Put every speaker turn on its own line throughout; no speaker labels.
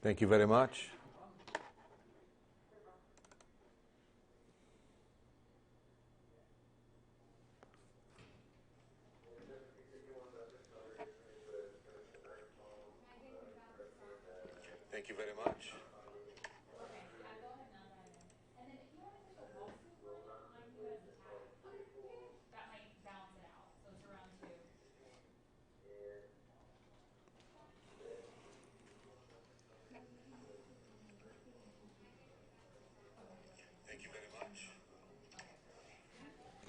Thank you very much. Thank you very much.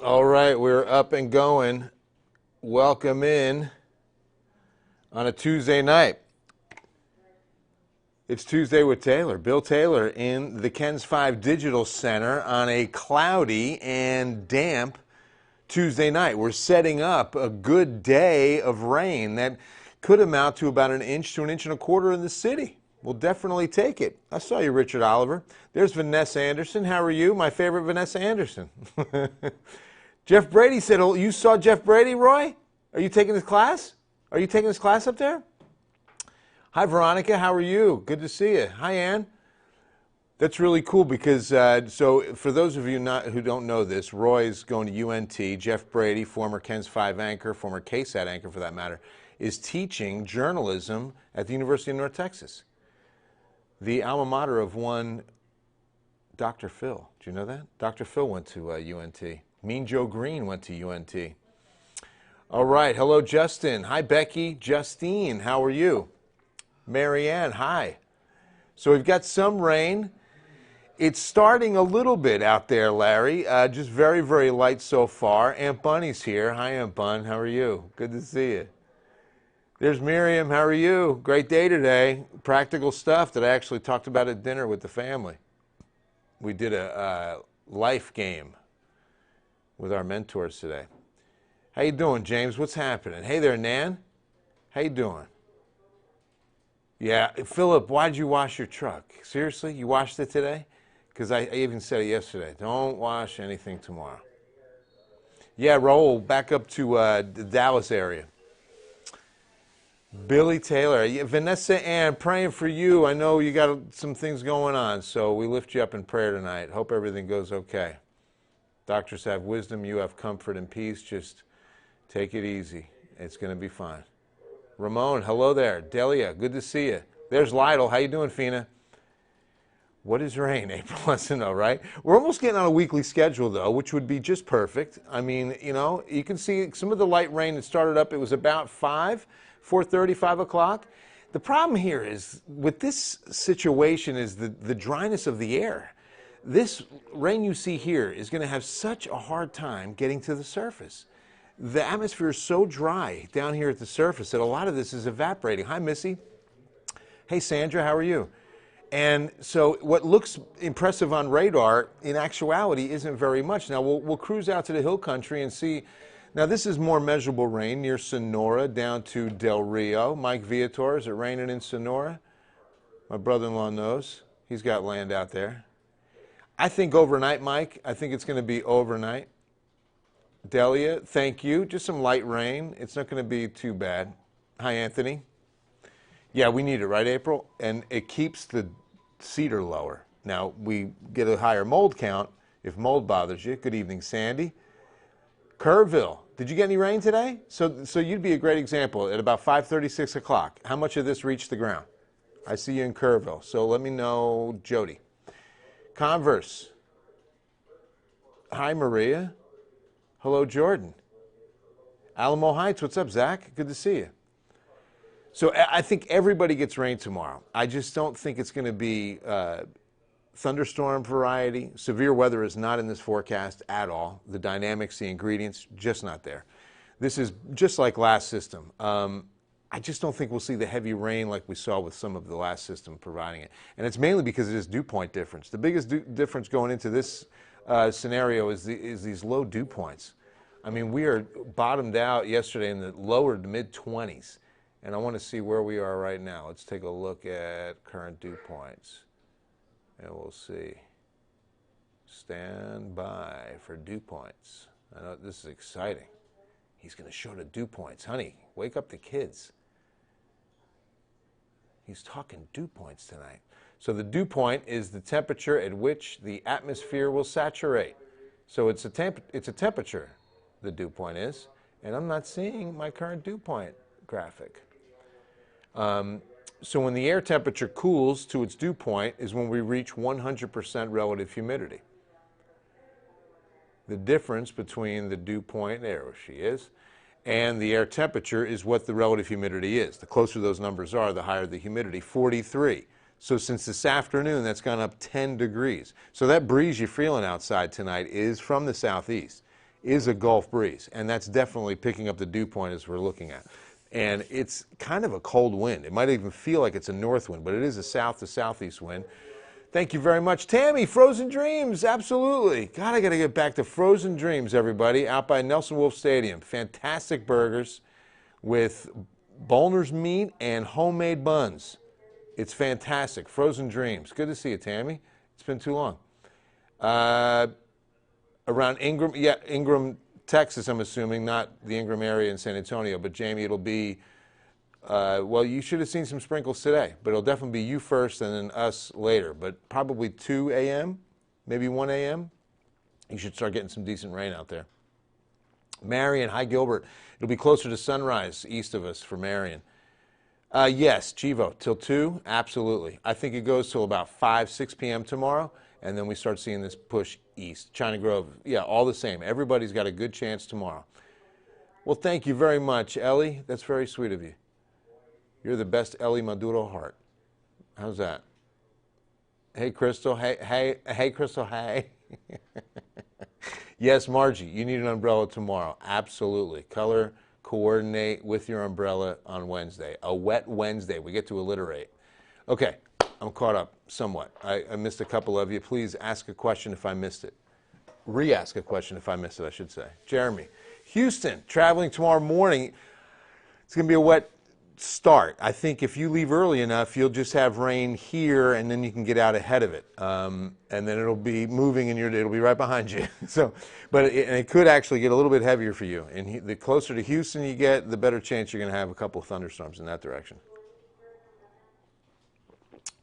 All right, we're up and going. Welcome in on a Tuesday night. It's Tuesday with Taylor. Bill Taylor in the KENS 5 Digital Center on a cloudy and damp Tuesday night. We're setting up a good day of rain that could amount to about an inch to an inch and a quarter in the city. We'll definitely take it. I saw you, Richard Oliver. There's Vanessa Anderson. How are you? My favorite Vanessa Anderson. Jeff Brady said, oh, you saw Jeff Brady, Roy? Are you taking his class? Are you taking his class up there? Hi, Veronica. How are you? Good to see you. Hi, Ann. That's really cool because, so for those of you who don't know this, Roy's going to UNT. Jeff Brady, former KENS 5 anchor, former KSAT anchor for that matter, is teaching journalism at the University of North Texas, the alma mater of one Dr. Phil. Do you know that? Dr. Phil went to UNT. Mean Joe Green went to UNT. All right. Hello, Justin. Hi, Becky. Justine, how are you? Marianne, hi. So we've got some rain. It's starting a little bit out there, Larry. Just very, very light so far. Aunt Bunny's here. Hi, Aunt Bun. How are you? Good to see you. There's Miriam. How are you? Great day today. Practical stuff that I actually talked about at dinner with the family. We did a life game with our mentors today. How you doing, James? What's happening? Hey there, Nan. How you doing? Yeah, Philip, why'd you wash your truck? Seriously, you washed it today? Because I even said it yesterday. Don't wash anything tomorrow. Yeah, Raul, back up to the Dallas area. Billy Taylor, yeah, Vanessa Ann, praying for you. I know you got some things going on, so we lift you up in prayer tonight. Hope everything goes okay. Doctors have wisdom, you have comfort and peace. Just take it easy. It's going to be fine. Ramon, hello there. Delia, good to see you. There's Lytle. How you doing, Fina? What is rain? April wants to know, right? We're almost getting on a weekly schedule, though, which would be just perfect. I mean, you know, you can see some of the light rain that started up. It was about 4:30, 5 o'clock. The problem here is, with this situation, is the dryness of the air. This rain you see here is going to have such a hard time getting to the surface. The atmosphere is so dry down here at the surface that a lot of this is evaporating. Hi, Missy. Hey, Sandra, how are you? And so what looks impressive on radar, in actuality, isn't very much. Now, we'll cruise out to the hill country and see. Now, this is more measurable rain near Sonora down to Del Rio. Mike Viator, is it raining in Sonora? My brother-in-law knows. He's got land out there. I think overnight, Mike. I think it's going to be overnight. Delia, thank you. Just some light rain. It's not going to be too bad. Hi, Anthony. Yeah, we need it, right, April? And it keeps the cedar lower. Now, we get a higher mold count if mold bothers you. Good evening, Sandy. Kerrville, did you get any rain today? So you'd be a great example. At about 5:30, 6 o'clock, how much of this reached the ground? I see you in Kerrville. So let me know, Jody. Converse. Hi, Maria. Hello, Jordan. Alamo Heights, what's up, Zach? Good to see you. So I think everybody gets rain tomorrow. I just don't think it's going to be thunderstorm variety. Severe weather is not in this forecast at all. The dynamics, the ingredients, just not there. This is just like last system. I just don't think we'll see the heavy rain like we saw with some of the last system providing it. And it's mainly because of this dew point difference. The biggest difference going into this scenario is these low dew points. I mean, we are bottomed out yesterday in the lower to mid-20s. And I want to see where we are right now. Let's take a look at current dew points. And we'll see. Stand by for dew points. I know this is exciting. He's going to show the dew points. Honey, wake up the kids. He's talking dew points tonight. So the dew point is the temperature at which the atmosphere will saturate. So it's a temperature, the dew point is, and I'm not seeing my current dew point graphic. So when the air temperature cools to its dew point is when we reach 100% relative humidity. The difference between the dew point, there she is, and the air temperature is what the relative humidity is. The closer those numbers are, the higher the humidity, 43. So since this afternoon, that's gone up 10 degrees. So that breeze you're feeling outside tonight is from the southeast, is a Gulf breeze, and that's definitely picking up the dew point as we're looking at. And it's kind of a cold wind. It might even feel like it's a north wind, but it is a south to southeast wind. Thank you very much. Tammy, Frozen Dreams, absolutely. God, I got to get back to Frozen Dreams, everybody, out by Nelson Wolff Stadium. Fantastic burgers with Bollner's meat and homemade buns. It's fantastic. Frozen Dreams. Good to see you, Tammy. It's been too long. Around Ingram, Ingram, Texas, I'm assuming, not the Ingram area in San Antonio, but Jamie, it'll be, well, you should have seen some sprinkles today, but it'll definitely be you first and then us later, but probably 2 a.m., maybe 1 a.m. You should start getting some decent rain out there. Marion, hi Gilbert. It'll be closer to sunrise east of us for Marion. Yes, Chivo, till 2, absolutely. I think it goes till about 5, 6 p.m. tomorrow, and then we start seeing this push east. China Grove, yeah, all the same. Everybody's got a good chance tomorrow. Well, thank you very much, Ellie. That's very sweet of you. You're the best Ellie Maduro heart. How's that? Hey, Crystal. Hey, Crystal, hey. Yes, Margie, you need an umbrella tomorrow. Absolutely. Color coordinate with your umbrella on Wednesday. A wet Wednesday. We get to alliterate. Okay, I'm caught up somewhat. I missed a couple of you. Please ask a question if I missed it. Re-ask a question if I missed it, I should say. Jeremy. Houston, traveling tomorrow morning. It's going to be a wet start. I think if you leave early enough, you'll just have rain here, and then you can get out ahead of it, and then it'll be moving, and it'll be right behind you. So, but it could actually get a little bit heavier for you. And the closer to Houston you get, the better chance you're going to have a couple of thunderstorms in that direction.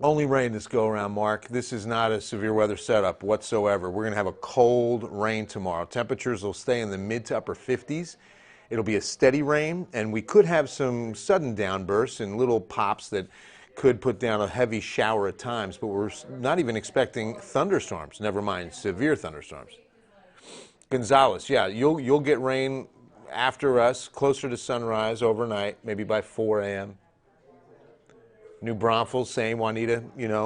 Only rain this go around, Mark. This is not a severe weather setup whatsoever. We're going to have a cold rain tomorrow. Temperatures will stay in the mid to upper 50s. It'll be a steady rain, and we could have some sudden downbursts and little pops that could put down a heavy shower at times, but we're not even expecting thunderstorms, never mind severe thunderstorms. Gonzales, yeah, you'll get rain after us, closer to sunrise overnight, maybe by 4 a.m. New Braunfels, same, Juanita,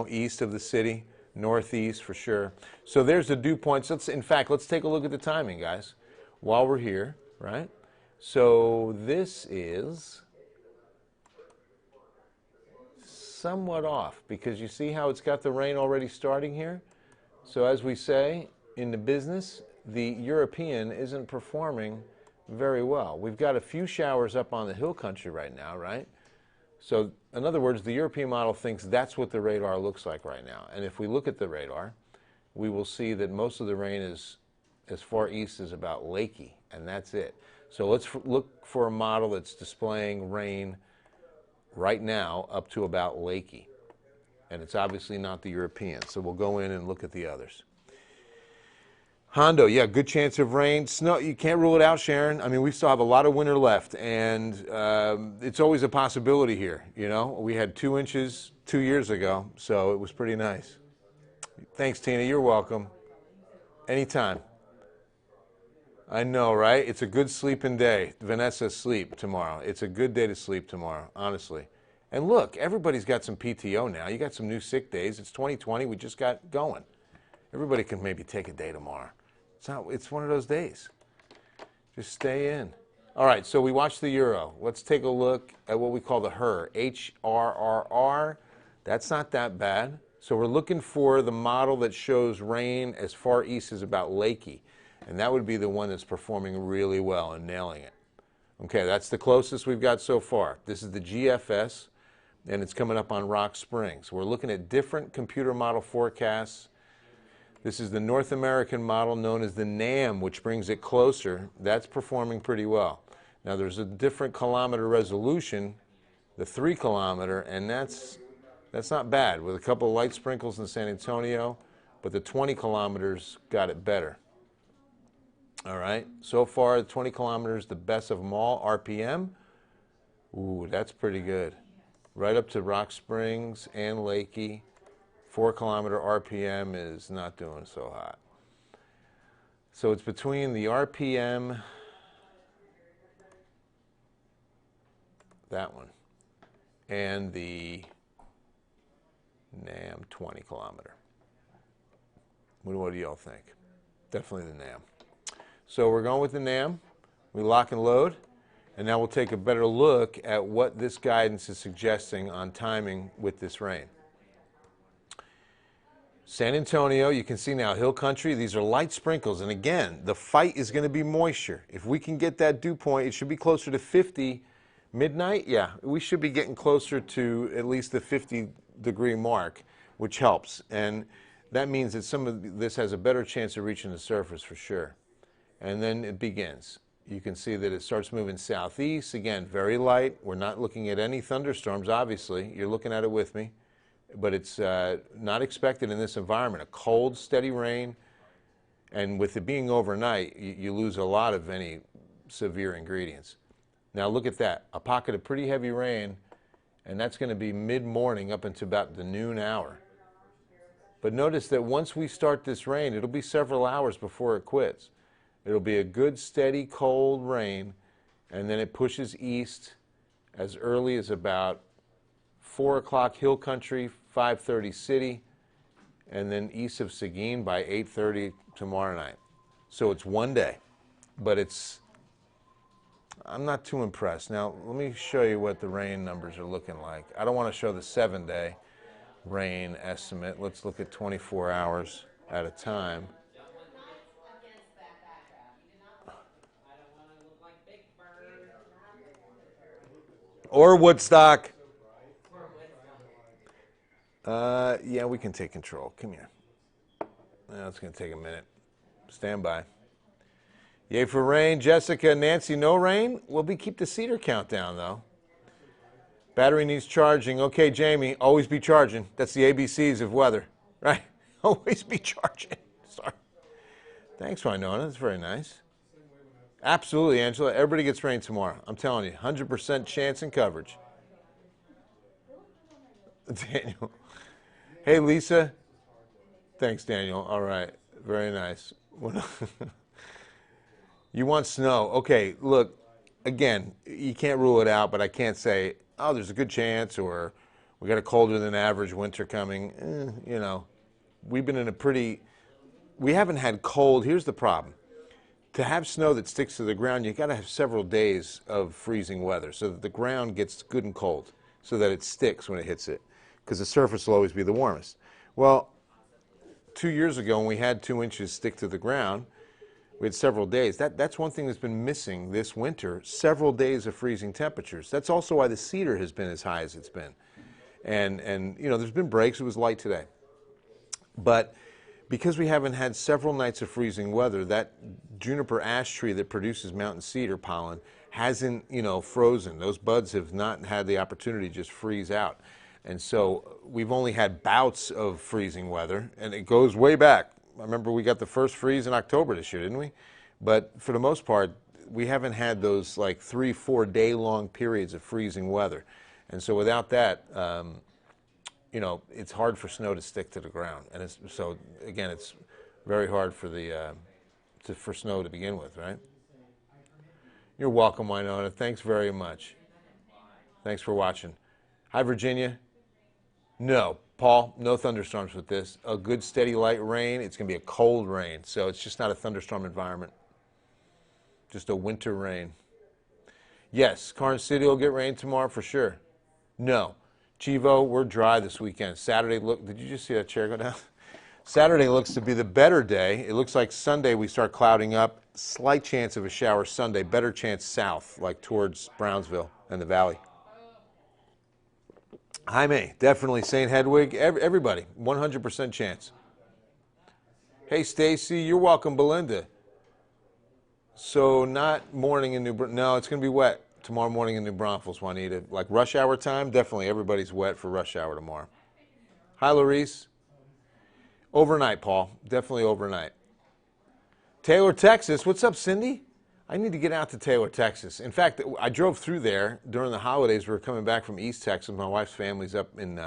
east of the city, northeast for sure. So there's the dew points. In fact, let's take a look at the timing, guys, while we're here, right? So this is somewhat off because you see how it's got the rain already starting here? So as we say in the business, the European isn't performing very well. We've got a few showers up on the hill country right now, right? So in other words, the European model thinks that's what the radar looks like right now. And if we look at the radar, we will see that most of the rain is as far east as about Lakey, and that's it. So let's look for a model that's displaying rain right now up to about Lakey. And it's obviously not the European. So we'll go in and look at the others. Hondo, yeah, good chance of rain. Snow, you can't rule it out, Sharon. I mean, we still have a lot of winter left, and it's always a possibility here, We had 2 inches 2 years ago, so it was pretty nice. Thanks, Tina. You're welcome. Anytime. I know, right? It's a good sleeping day. Vanessa, sleep tomorrow. It's a good day to sleep tomorrow, honestly. And look, everybody's got some PTO now. You got some new sick days. It's 2020. We just got going. Everybody can maybe take a day tomorrow. It's one of those days. Just stay in. All right, so we watched the Euro. Let's take a look at what we call the HRR. HRRR. That's not that bad. So we're looking for the model that shows rain as far east as about Lakey. And that would be the one that's performing really well and nailing it. Okay, that's the closest we've got so far. This is the GFS, and it's coming up on Rock Springs. We're looking at different computer model forecasts. This is the North American model known as the NAM, which brings it closer. That's performing pretty well. Now there's a different kilometer resolution, the 3 kilometer, and that's That's not bad with a couple of light sprinkles in San Antonio, but the 20 kilometers got it better. All right, so far the 20 kilometers, the best of them all, RPM. Ooh, that's pretty good. Right up to Rock Springs and Lakey. 4 kilometer RPM is not doing so hot. So it's between the RPM, that one, and the NAM 20 kilometer. What do y'all think? Definitely the NAM. So we're going with the NAM. We lock and load, and now we'll take a better look at what this guidance is suggesting on timing with this rain. San Antonio, you can see now, hill country, these are light sprinkles. And again, the fight is going to be moisture. If we can get that dew point, it should be closer to 50 midnight. Yeah, we should be getting closer to at least the 50-degree mark, which helps. And that means that some of this has a better chance of reaching the surface for sure. And then it begins. You can see that it starts moving southeast. Again, very light. We're not looking at any thunderstorms, obviously. You're looking at it with me. But it's not expected in this environment. A cold, steady rain, and with it being overnight, you lose a lot of any severe ingredients. Now look at that, a pocket of pretty heavy rain, and that's going to be mid-morning up until about the noon hour. But notice that once we start this rain, it'll be several hours before it quits. It'll be a good, steady, cold rain, and then it pushes east as early as about 4 o'clock hill country, 5:30 city, and then east of Seguin by 8:30 tomorrow night. So it's one day, but I'm not too impressed. Now, let me show you what the rain numbers are looking like. I don't want to show the 7-day rain estimate. Let's look at 24 hours at a time. Or Woodstock. Yeah, we can take control. Come here. It's going to take a minute. Stand by. Yay for rain. Jessica, Nancy, no rain? We'll keep the cedar count down, though. Battery needs charging. Okay, Jamie, always be charging. That's the ABCs of weather, right? Always be charging. Sorry. Thanks, Winona. That's very nice. Absolutely, Angela. Everybody gets rain tomorrow. I'm telling you, 100% chance and coverage. Daniel. Hey, Lisa. Thanks, Daniel. All right. Very nice. You want snow. Okay, look, again, you can't rule it out, but I can't say, oh, there's a good chance, or we got a colder than average winter coming. You know, we've been in we haven't had cold. Here's the problem. To have snow that sticks to the ground, you got to have several days of freezing weather so that the ground gets good and cold so that it sticks when it hits it, because the surface will always be the warmest. Well, 2 years ago when we had 2 inches stick to the ground, we had several days. That's one thing that's been missing this winter, several days of freezing temperatures. That's also why the cedar has been as high as it's been. And you know, there's been breaks. It was light today. But because we haven't had several nights of freezing weather, that juniper ash tree that produces mountain cedar pollen hasn't, you know, frozen. Those buds have not had the opportunity to just freeze out. And so we've only had bouts of freezing weather, and it goes way back. I remember we got the first freeze in October this year, didn't we? But for the most part, we haven't had those like 3-4 day long periods of freezing weather. And so without that, you know, it's hard for snow to stick to the ground. And so again, it's very hard for for snow to begin with, right? You're welcome, Winona. Thanks very much. Thanks for watching. Hi, Virginia. No, Paul, no thunderstorms with this. A good steady light rain. It's going to be a cold rain, so it's just not a thunderstorm environment. Just a winter rain. Yes, Carnes City will get rain tomorrow for sure. No. Chivo, we're dry this weekend. Saturday, look, did you just see that chair go down? Saturday looks to be the better day. It looks like Sunday we start clouding up. Slight chance of a shower Sunday. Better chance south, like towards Brownsville and the valley. Jaime, definitely St. Hedwig. Everybody, 100% chance. Hey, Stacy, you're welcome, Belinda. So not morning in New Braunfels. No, it's going to be wet tomorrow morning in New Braunfels, Juanita. Like rush hour time, definitely everybody's wet for rush hour tomorrow. Hi, Larice. Overnight, Paul. Definitely overnight. Taylor, Texas. What's up, Cindy? I need to get out to Taylor, Texas. In fact, I drove through there during the holidays. We were coming back from East Texas. My wife's family's up in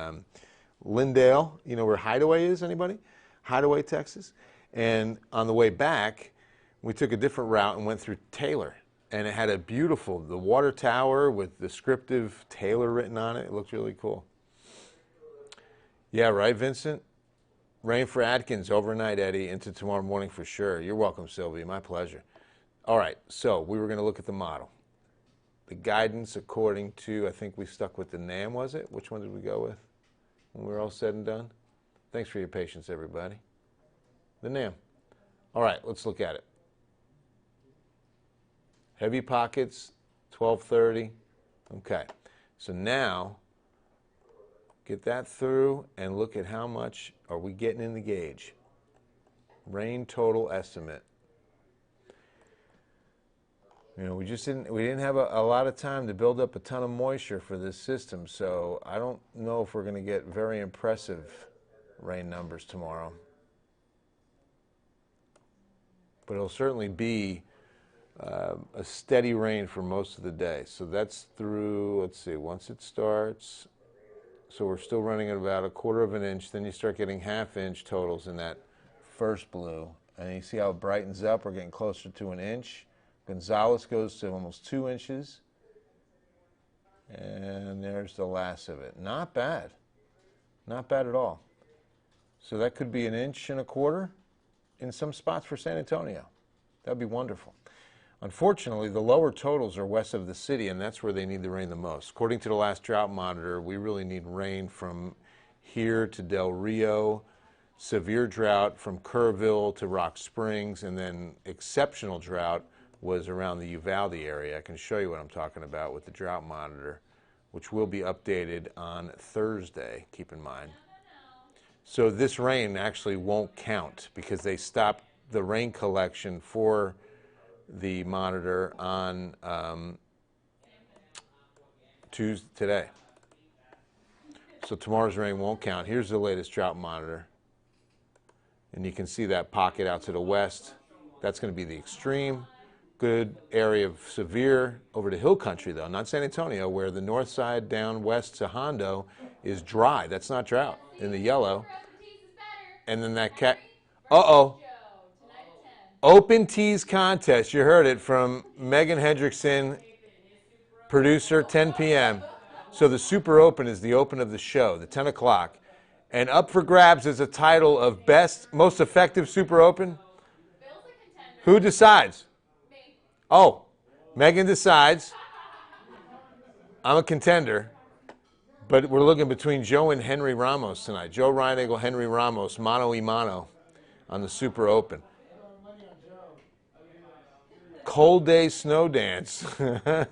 Lindale. You know where Hideaway is, anybody? Hideaway, Texas. And on the way back, we took a different route and went through Taylor. And it had a beautiful, the water tower with descriptive Taylor written on it. It looked really cool. Yeah, right, Vincent? Rain for Atkins overnight, Eddie, into tomorrow morning for sure. You're welcome, Sylvia. My pleasure. All right, so we were going to look at the model. The guidance according to, I think we stuck with the NAM, was it? Which one did we go with when we were all said and done? Thanks for your patience, everybody. The NAM. All right, let's look at it. Heavy pockets, 1230. Okay, so now get that through and look at how much are we getting in the gauge. Rain total estimate. You know, we didn't have a lot of time to build up a ton of moisture for this system, so I don't know if we're going to get very impressive rain numbers tomorrow. But it'll certainly be a steady rain for most of the day. So that's through, let's see, once it starts, so we're still running at about 1/4 of an inch, then you start getting 1/2 inch totals in that first blue. And you see how it brightens up, we're getting closer to an inch. Gonzales goes to almost 2 inches. And there's the last of it. Not bad. Not bad at all. So that could be 1.25 inches in some spots for San Antonio. That would be wonderful. Unfortunately, the lower totals are west of the city, and that's where they need the rain the most. According to the last drought monitor, we really need rain from here to Del Rio, severe drought from Kerrville to Rock Springs, and then exceptional drought was around the Uvalde area. I can show you what I'm talking about with the drought monitor, which will be updated on Thursday, keep in mind. So this rain actually won't count because they stopped the rain collection for the monitor on Tuesday, today. So tomorrow's rain won't count. Here's the latest drought monitor. And you can see that pocket out to the west. That's going to be the extreme. Good area of severe over to hill country, though, not San Antonio, where the north side down west to Hondo is dry. That's not drought in the yellow. And then that cat, Open Teas contest. You heard it from Megan Hendrickson, producer, 10 p.m. So the Super Open is the open of the show, the 10 o'clock. And up for grabs is a title of most effective Super Open. Who decides? Oh, Megan decides. I'm a contender. But we're looking between Joe and Henry Ramos tonight. Joe Reinagle, Henry Ramos, mano y mano on the Super Open. Cold day snow dance. That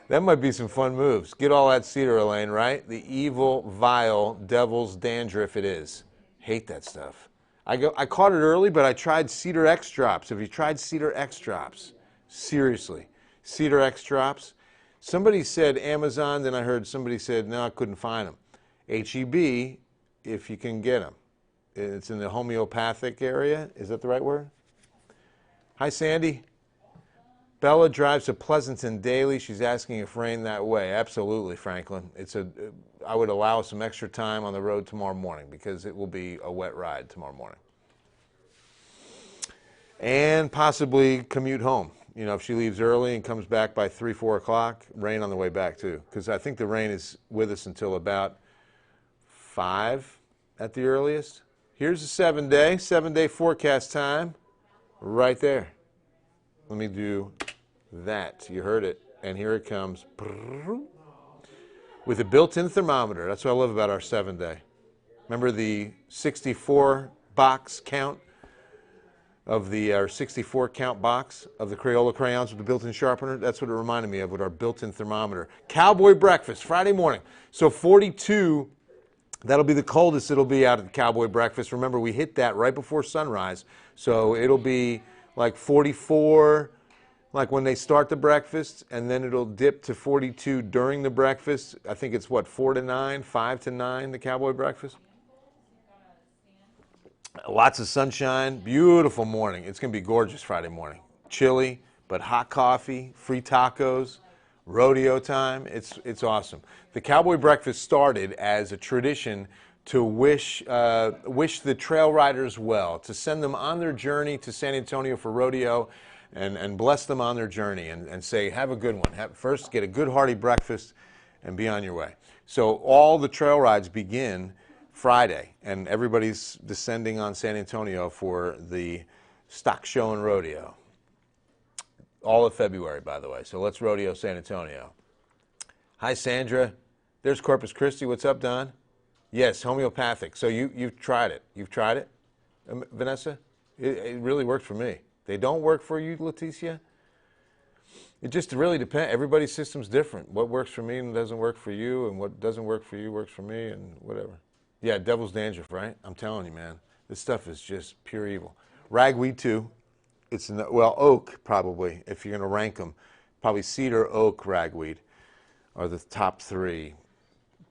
might be some fun moves. Get all that cedar, Elaine, right? The evil, vile, devil's dandruff it is. Hate that stuff. I caught it early, but I tried Cedar X drops. Have you tried Cedar X drops? Seriously. Cedar X drops. Somebody said Amazon, then I heard somebody said, no, I couldn't find them. HEB, if you can get them. It's in the homeopathic area. Is that the right word? Hi, Sandy. Bella drives to Pleasanton daily. She's asking if rain that way. Absolutely, Franklin. I would allow some extra time on the road tomorrow morning because it will be a wet ride tomorrow morning. And possibly commute home. You know, if she leaves early and comes back by 3, 4 o'clock, rain on the way back too. Because I think the rain is with us until about 5 at the earliest. Here's the 7-day forecast time right there. Let me do that. You heard it. And here it comes. With a built-in thermometer. That's what I love about our 7-day. Remember the 64 box count of our 64 count box of the Crayola crayons with the built-in sharpener? That's what it reminded me of with our built-in thermometer. Cowboy breakfast, Friday morning. So 42, that'll be the coldest it'll be out at the Cowboy breakfast. Remember, we hit that right before sunrise. So it'll be like 44, like when they start the breakfast, and then it'll dip to 42 during the breakfast. I think it's what, 4 to 9, 5 to 9, the Cowboy breakfast? Lots of sunshine, beautiful morning. It's going to be gorgeous Friday morning. Chilly, but hot coffee, free tacos, rodeo time. It's awesome. The Cowboy Breakfast started as a tradition to wish the trail riders well, to send them on their journey to San Antonio for rodeo, and bless them on their journey, and say, have a good one. First, get a good hearty breakfast and be on your way. So all the trail rides begin Friday, and everybody's descending on San Antonio for the Stock Show and Rodeo. All of February, by the way. So let's rodeo San Antonio. Hi, Sandra. There's Corpus Christi. What's up, Don? Yes, homeopathic. So you've tried it. You've tried it, Vanessa? It really worked for me. They don't work for you, Leticia? It just really depends. Everybody's system's different. What works for me and doesn't work for you, and what doesn't work for you works for me, and whatever. Yeah, devil's dandruff, right? I'm telling you, man. This stuff is just pure evil. Ragweed, too. It's, well, oak, probably, if you're going to rank them. Probably cedar, oak, ragweed are the top three.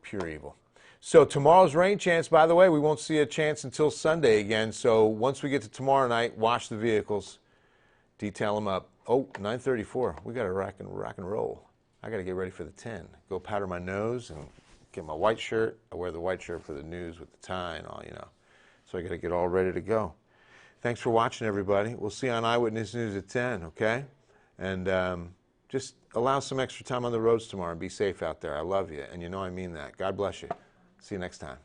Pure evil. So tomorrow's rain chance, by the way, we won't see a chance until Sunday again. So once we get to tomorrow night, wash the vehicles, detail them up. Oh, 9:34. We got to rock and roll. I got to get ready for the 10. Go powder my nose and get my white shirt. I wear the white shirt for the news with the tie and all, you know. So I got to get all ready to go. Thanks for watching, everybody. We'll see you on Eyewitness News at 10, okay? And just allow some extra time on the roads tomorrow and be safe out there. I love you, and you know I mean that. God bless you. See you next time.